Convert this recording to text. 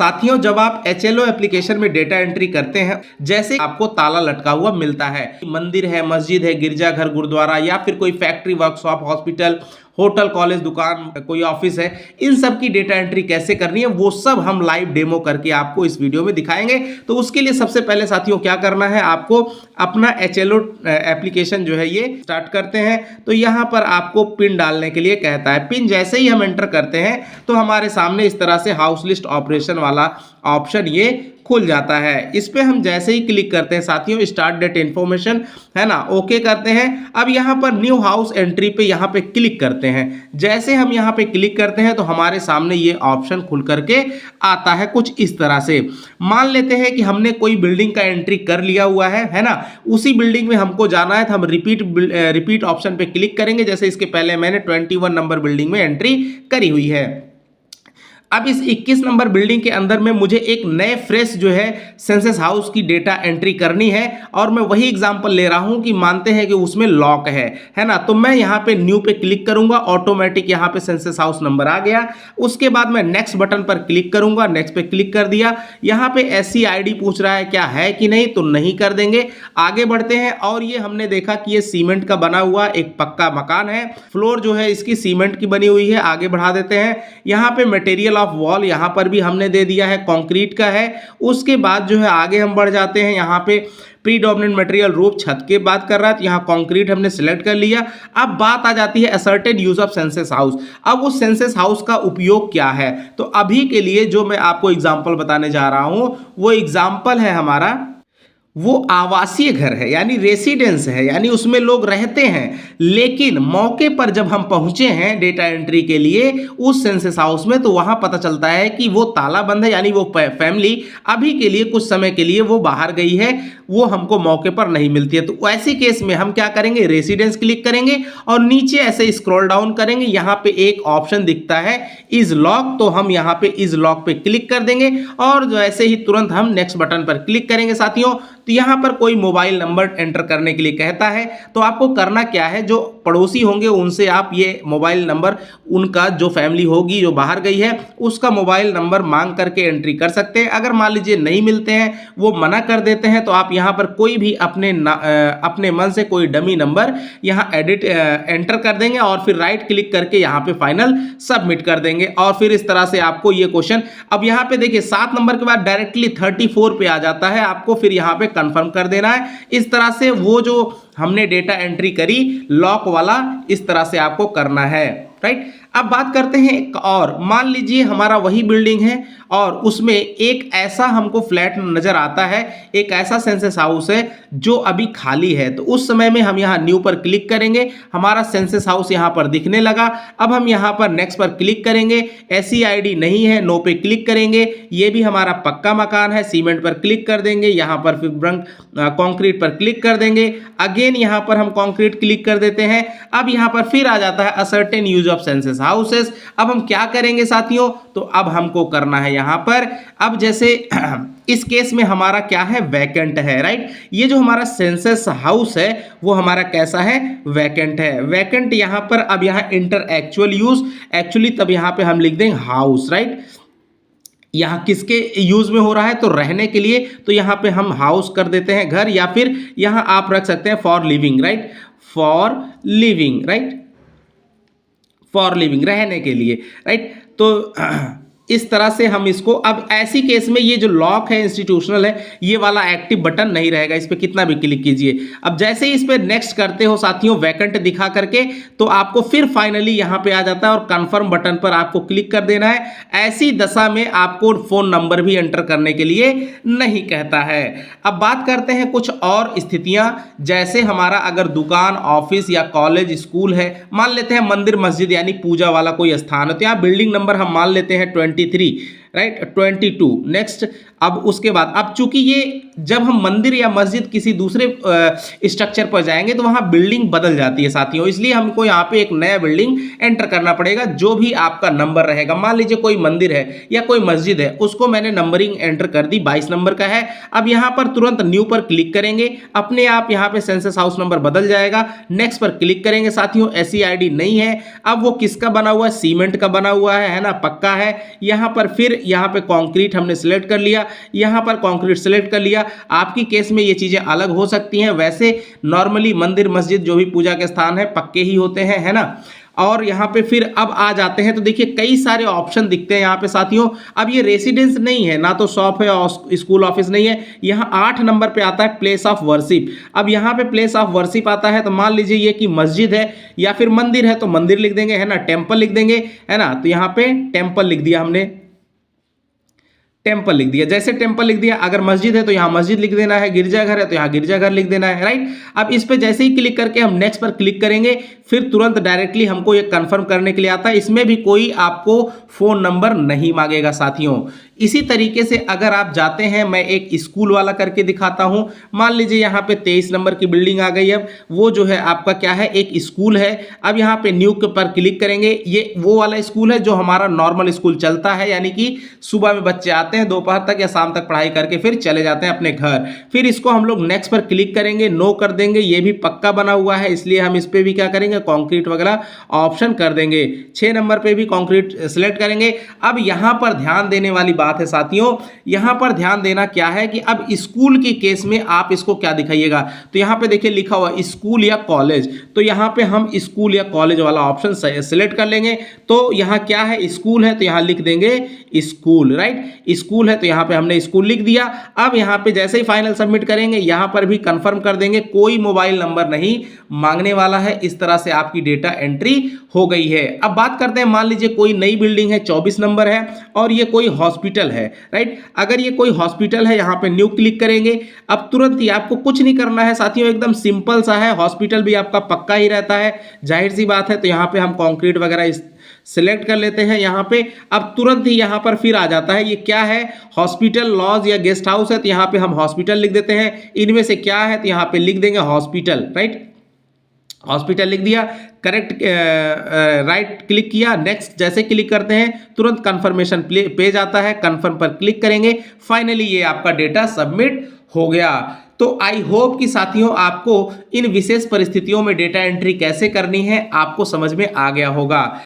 साथियों, जब आप HLO एप्लीकेशन में डेटा एंट्री करते हैं, जैसे आपको ताला लटका हुआ मिलता है, मंदिर है, मस्जिद है, गिरजाघर, गुरुद्वारा या फिर कोई factory, workshop, hospital, hotel, college, दुकान, कोई ऑफिस है, इन सब की डेटा एंट्री कैसे करनी है वो सब हम लाइव डेमो करके आपको इस वीडियो में दिखाएंगे। तो उसके लिए सबसे पहले साथियों क्या करना है, आपको अपना HLO एप्लीकेशन जो है ये स्टार्ट करते हैं। तो यहाँ पर आपको पिन डालने के लिए कहता है। पिन जैसे ही हम एंटर करते हैं तो हमारे सामने इस तरह से हाउस लिस्ट ऑपरेशन वाला ऑप्शन ये खुल जाता है। इस पे हम जैसे ही क्लिक करते हैं साथियों, स्टार्ट डेट इन्फॉर्मेशन है ना, ओके करते हैं। अब यहाँ पर न्यू हाउस एंट्री पे यहाँ पे क्लिक करते हैं। जैसे हम यहाँ पे क्लिक करते हैं तो हमारे सामने ये ऑप्शन खुल करके आता है कुछ इस तरह से। मान लेते हैं कि हमने कोई बिल्डिंग का एंट्री कर लिया हुआ है ना, उसी बिल्डिंग में हमको जाना है तो हम रिपीट ऑप्शन पे क्लिक करेंगे। जैसे इसके पहले मैंने 21 नंबर बिल्डिंग में एंट्री करी हुई है। अब इस 21 नंबर बिल्डिंग के अंदर में मुझे एक नए फ्रेश जो है सेंसस हाउस की डेटा एंट्री करनी है, और मैं वही एग्जांपल ले रहा हूं कि मानते हैं कि उसमें लॉक है ना। तो मैं यहां पे न्यू पे क्लिक करूंगा, ऑटोमेटिक यहां पे सेंसस हाउस नंबर आ गया। उसके बाद मैं नेक्स्ट बटन पर क्लिक करूंगा, नेक्स्ट पे क्लिक कर दिया। यहां पे SC ID पूछ रहा है क्या है कि नहीं, तो नहीं कर देंगे। आगे बढ़ते हैं और ये हमने देखा कि ये सीमेंट का बना हुआ एक पक्का मकान है, फ्लोर जो है इसकी सीमेंट की बनी हुई है। आगे बढ़ा देते हैं। यहाँ पे मटेरियल ऑफ वॉल यहां पर भी हमने दे दिया है, कंक्रीट का है। उसके बाद जो है आगे हम बढ़ जाते हैं। यहाँ पे प्रीडोमिनेंट मटेरियल रूफ छत के बात कर रहा है, तो यहाँ कंक्रीट हमने सिलेक्ट कर लिया। अब बात आ जाती है asserted use of census house. अब उस सेंसस हाउस का उपयोग क्या है, तो अभी के लिए जो मैं आपको एग्जांपल बताने जा रहा हूं वो एग्जांपल है हमारा, वो आवासीय घर है यानी रेसिडेंस है, यानी उसमें लोग रहते हैं। लेकिन मौके पर जब हम पहुंचे हैं डेटा एंट्री के लिए उस सेंसस हाउस में, तो वहां पता चलता है कि वो ताला बंद है, यानी वो फैमिली अभी के लिए कुछ समय के लिए वो बाहर गई है, वो हमको मौके पर नहीं मिलती है। तो ऐसी केस में हम क्या करेंगे, रेसिडेंस क्लिक करेंगे और नीचे ऐसे स्क्रॉल डाउन करेंगे। यहाँ पे एक ऑप्शन दिखता है इज लॉक, तो हम यहाँ पे इज लॉक पे क्लिक कर देंगे और जैसे ही तुरंत हम नेक्स्ट बटन पर क्लिक करेंगे साथियों, तो यहाँ पर कोई मोबाइल नंबर एंटर करने के लिए कहता है। तो आपको करना क्या है, जो पड़ोसी होंगे उनसे आप ये मोबाइल नंबर, उनका जो फैमिली होगी जो बाहर गई है उसका मोबाइल नंबर मांग करके एंट्री कर सकते हैं। अगर मान लीजिए नहीं मिलते हैं, वो मना कर देते हैं, तो आप यहाँ पर कोई भी अपने मन से कोई डमी नंबर यहाँ एंटर कर देंगे और फिर राइट क्लिक करके यहाँ पे फाइनल सबमिट कर देंगे। और फिर इस तरह से आपको ये क्वेश्चन, अब यहाँ पे देखिए 7 नंबर के बाद डायरेक्टली 34 पे आ जाता है, आपको फिर यहाँ पे कंफर्म कर देना है। इस तरह से वो जो हमने डेटा एंट्री करी लॉक वाला, इस तरह से आपको करना है, राइट। अब बात करते हैं एक और, मान लीजिए हमारा वही बिल्डिंग है और उसमें एक ऐसा हमको फ्लैट नजर आता है, एक ऐसा सेंसस हाउस है जो अभी खाली है। तो उस समय में हम यहाँ न्यू पर क्लिक करेंगे, हमारा सेंसस हाउस यहाँ पर दिखने लगा। अब हम यहाँ पर नेक्स्ट पर क्लिक करेंगे, SC ID नहीं है, नो पे क्लिक करेंगे। ये भी हमारा पक्का मकान है, सीमेंट पर क्लिक कर देंगे, यहाँ पर फिर कंक्रीट पर क्लिक कर देंगे। अगेन यहाँ पर हम कंक्रीट क्लिक कर देते हैं। अब यहाँ पर फिर आ जाता है ascertain use of census houses. अब हम क्या करेंगे साथियों, तो अब हमको करना है यहाँ पर, अब जैसे इस केस में हमारा क्या है, वैकेंट है, राइट। ये जो हमारा सेंसस हाउस है वो हमारा कैसा है, वैकेंट है। वैकेंट यहाँ पर अब यहाँ इंटर एक्चुअल यूज, एक्चुअली तब यहाँ पे हम लिख देंगे हाउस, राइट। यहाँ किसके यूज में हो रहा है, तो रहने के लिए, तो यहाँ पे हम हाउस कर देते हैं घर, या फिर यहाँ आप रख सकते हैं for living, right, for living, right, for living, रहने के लिए, राइट। तो इस तरह से हम इसको, अब ऐसी केस में ये जो लॉक है इंस्टीट्यूशनल है, ये वाला एक्टिव बटन नहीं रहेगा, इस पर कितना भी क्लिक कीजिए। अब जैसे ही इस पर नेक्स्ट करते हो साथियों वैकेंट दिखा करके, तो आपको फिर फाइनली यहाँ पे आ जाता है और कंफर्म बटन पर आपको क्लिक कर देना है। ऐसी दशा में आपको फोन नंबर भी एंटर करने के लिए नहीं कहता है। अब बात करते हैं कुछ और स्थितियां, जैसे हमारा अगर दुकान, ऑफिस या कॉलेज, स्कूल है, मान लेते हैं मंदिर, मस्जिद यानी पूजा वाला कोई स्थान है, तो यहाँ बिल्डिंग नंबर हम मान लेते हैं 23, राइट, 22। नेक्स्ट, अब उसके बाद, अब चूंकि ये जब हम मंदिर या मस्जिद किसी दूसरे स्ट्रक्चर पर जाएंगे तो वहां बिल्डिंग बदल जाती है साथियों, इसलिए हमको यहाँ पे एक नया बिल्डिंग एंटर करना पड़ेगा। जो भी आपका नंबर रहेगा, मान लीजिए कोई मंदिर है या कोई मस्जिद है, उसको मैंने नंबरिंग एंटर कर दी, 22 नंबर का है। अब यहाँ पर तुरंत न्यू पर क्लिक करेंगे, अपने आप यहाँ पे सेंसस हाउस नंबर बदल जाएगा। नेक्स्ट पर क्लिक करेंगे साथियों, SC ID नहीं है। अब वो किसका बना हुआ है, सीमेंट का बना हुआ है ना, पक्का है। यहाँ पर फिर फिर यहाँ पे कंक्रीट हमने सिलेक्ट कर लिया, यहाँ पर कंक्रीट सिलेक्ट कर लिया। आपकी केस में ये चीज़ें अलग हो सकती हैं, वैसे नॉर्मली मंदिर मस्जिद जो भी पूजा के स्थान है पक्के ही होते हैं, है ना। और यहाँ पे फिर अब आ जाते हैं तो देखिए कई सारे ऑप्शन दिखते हैं यहाँ पे साथियों। अब ये रेसिडेंस नहीं है, ना तो शॉप है और स्कूल ऑफिस नहीं है। यहाँ 8 नंबर पे आता है प्लेस ऑफ वर्शिप। अब यहाँ पे प्लेस ऑफ वर्शिप आता है तो मान लीजिए ये कि मस्जिद है या फिर मंदिर है तो मंदिर लिख देंगे, है ना, टेम्पल लिख देंगे, है ना। तो यहाँ पे टेम्पल लिख दिया हमने, टेम्पल लिख दिया। जैसे टेम्पल लिख दिया, अगर मस्जिद है तो यहाँ मस्जिद लिख देना है, गिरजाघर है तो यहाँ गिरजाघर लिख देना है, राइट। अब इस पे जैसे ही क्लिक करके हम नेक्स्ट पर क्लिक करेंगे, फिर तुरंत डायरेक्टली हमको ये कंफर्म करने के लिए आता है। इसमें भी कोई आपको फोन नंबर नहीं मांगेगा साथियों। इसी तरीके से अगर आप जाते हैं, मैं एक स्कूल वाला करके दिखाता हूं। मान लीजिए यहाँ पे 23 नंबर की बिल्डिंग आ गई। अब वो जो है आपका क्या है, एक स्कूल है। अब यहाँ पे न्यू के पर क्लिक करेंगे, ये वो वाला स्कूल है जो हमारा नॉर्मल स्कूल चलता है, यानी कि सुबह में बच्चे आते हैं, दोपहर तक या शाम तक पढ़ाई करके फिर चले जाते हैं अपने घर। फिर इसको हम लोग नेक्स्ट पर क्लिक करेंगे, नो कर देंगे। ये भी पक्का बना हुआ है, इसलिए हम इस पे भी क्या करेंगे, कंक्रीट वगैरह ऑप्शन कर देंगे। 6 नंबर पे भी कंक्रीट सिलेक्ट करेंगे। अब यहाँ पर ध्यान देने वाली बात है साथियों, यहाँ पर ध्यान देना क्या है कि अब स्कूल की केस में आप इसको क्या दिखाइएगा। तो यहाँ पे देखिए लिखा हुआ स्कूल या कॉलेज, तो यहाँ पे हम स्कूल या कॉलेज वाला ऑप्शन सिलेक्ट कर लेंगे। तो यहाँ क्या है, स्कूल है तो यहाँ लिख देंगे स्कूल, राइट। स्कूल है तो यहाँ पे हमने स्कूल लिख दिया। अब यहाँ पे जैसे ही फाइनल सबमिट करेंगे, यहाँ पर भी कंफर्म कर देंगे, कोई मोबाइल नंबर नहीं मांगने वाला है। इस तरह से आपकी डेटा एंट्री हो गई है। अब बात करते हैं, मान लीजिए कोई नई बिल्डिंग है, 24 नंबर है और ये कोई हॉस्पिटल है, राइट। अगर ये कोई हॉस्पिटल है, यहाँ पे न्यू क्लिक करेंगे। अब तुरंत ही आपको कुछ नहीं करना है साथियों, एकदम सिंपल सा है। हॉस्पिटल भी आपका पक्का ही रहता है, जाहिर सी बात है। तो यहाँ पे हम कंक्रीट वगैरह सिलेक्ट कर लेते हैं यहाँ पे। अब तुरंत ही यहाँ पर फिर आ जाता है, ये क्या है, हॉस्पिटल, लॉज या गेस्ट हाउस है, तो यहाँ पे हम हॉस्पिटल लिख देते हैं। इनमें से क्या है, तो यहाँ पे लिख देंगे हॉस्पिटल, राइट। हॉस्पिटल लिख दिया, करेक्ट, राइट क्लिक किया, नेक्स्ट जैसे क्लिक करते हैं तुरंत कंफर्मेशन पेज आता है, कंफर्म पर क्लिक करेंगे। फाइनली ये आपका डेटा सबमिट हो गया। तो आई होप कि साथियों आपको इन विशेष परिस्थितियों में डेटा एंट्री कैसे करनी है आपको समझ में आ गया होगा।